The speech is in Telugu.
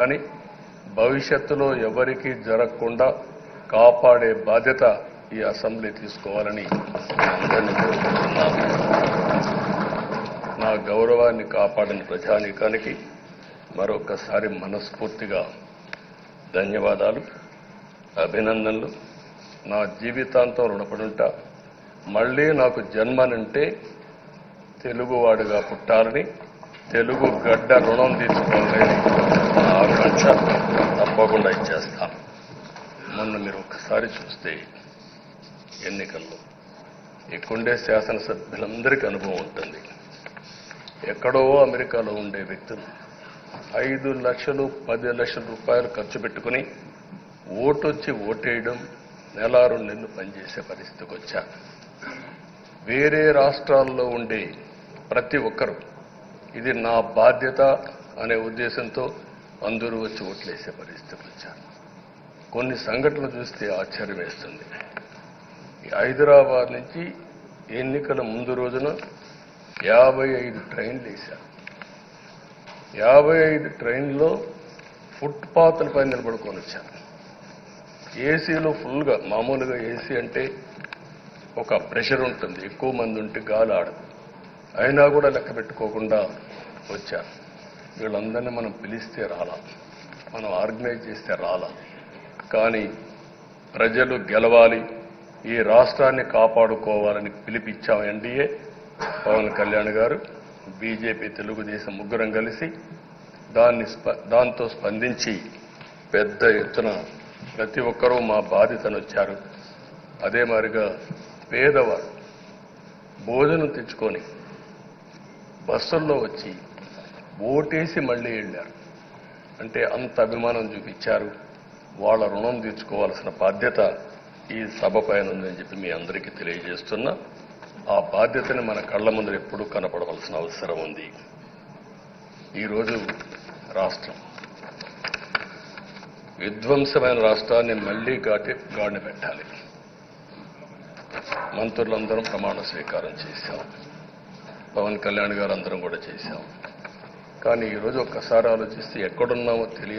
కానీ భవిష్యత్తులో ఎవరికీ జరగకుండా కాపాడే బాధ్యత ఈ అసెంబ్లీ తీసుకోవాలని అందరినీ కోరుకుంటున్నాను. నా గౌరవాన్ని కాపాడిన ప్రజానీకానికి మరొకసారి మనస్ఫూర్తిగా ధన్యవాదాలు, అభినందనలు. నా జీవితాంతం రుణపడి ఉంటా. మళ్ళీ నాకు జన్మనంటే తెలుగువాడిగా పుట్టాలని, తెలుగు గడ్డ రుణం తీసుకోవాలని నా ఆకాంక్ష తప్పకుండా ఇచ్చేస్తాను. మొన్న మీరు ఒక్కసారి చూస్తే ఎన్నికల్లో ఇక్కడుండే శాసనసభ్యులందరికీ అనుభవం ఉంటుంది. ఎక్కడో అమెరికాలో ఉండే వ్యక్తులు 5 లక్షలు 10 లక్షల రూపాయలు ఖర్చు పెట్టుకుని ఓటొచ్చి ఓటేయడం, నెల 2 నెలలు పనిచేసే పరిస్థితికి వచ్చారు. వేరే రాష్ట్రాల్లో ఉండే ప్రతి ఒక్కరూ ఇది నా బాధ్యత అనే ఉద్దేశంతో అందరూ వచ్చి ఓట్లేసే పరిస్థితికి వచ్చారు. కొన్ని సంఘటనలు చూస్తే ఆశ్చర్యం వేస్తుంది. హైదరాబాద్ నుంచి ఎన్నికల ముందు రోజున 55 ట్రైన్లు వేశారు. 55 ట్రైన్లో ఫుట్పాత్లపై నిలబడుకొని వచ్చారు. ఏసీలో ఫుల్గా, మామూలుగా ఏసీ అంటే ఒక ప్రెషర్ ఉంటుంది, ఎక్కువ మంది ఉంటే గాలి ఆడదు. అయినా కూడా లెక్క పెట్టుకోకుండా వచ్చారు. వీళ్ళందరినీ మనం పిలిస్తే రాలా, మనం ఆర్గనైజ్ చేస్తే రాలా. కానీ ప్రజలు గెలవాలి, ఈ రాష్ట్రాన్ని కాపాడుకోవాలని పిలిపించాం. ఎన్డీఏ, పవన్ కళ్యాణ్ గారు, బీజేపీ, తెలుగుదేశం ముగ్గురం కలిసి దాంతో స్పందించి పెద్ద ఎత్తున ప్రతి ఒక్కరూ మా బాధ్యతను వచ్చారు. అదే మాదిరిగా పేదవారు భోజనం తెచ్చుకొని బస్సుల్లో వచ్చి ఓటేసి మళ్ళీ వెళ్ళారు. అంటే అంత అభిమానం చూపించారు. వాళ్ళ రుణం తీర్చుకోవాల్సిన బాధ్యత ఈ సభ పైన ఉందని చెప్పి మీ అందరికీ తెలియజేస్తున్నా. ఆ బాధ్యతని మన కళ్ల ముందు ఎప్పుడూ కనపడవలసిన అవసరం ఉంది. ఈరోజు రాష్ట్రం విధ్వంసమైన రాష్ట్రాన్ని మళ్లీ గాడిన పెట్టాలి. మంత్రులందరం ప్రమాణ స్వీకారం చేశాం, పవన్ కళ్యాణ్ గారు అందరం కూడా చేశాం. కానీ ఈరోజు ఒక్కసారి ఆలోచిస్తే ఎక్కడున్నామో తెలియదు.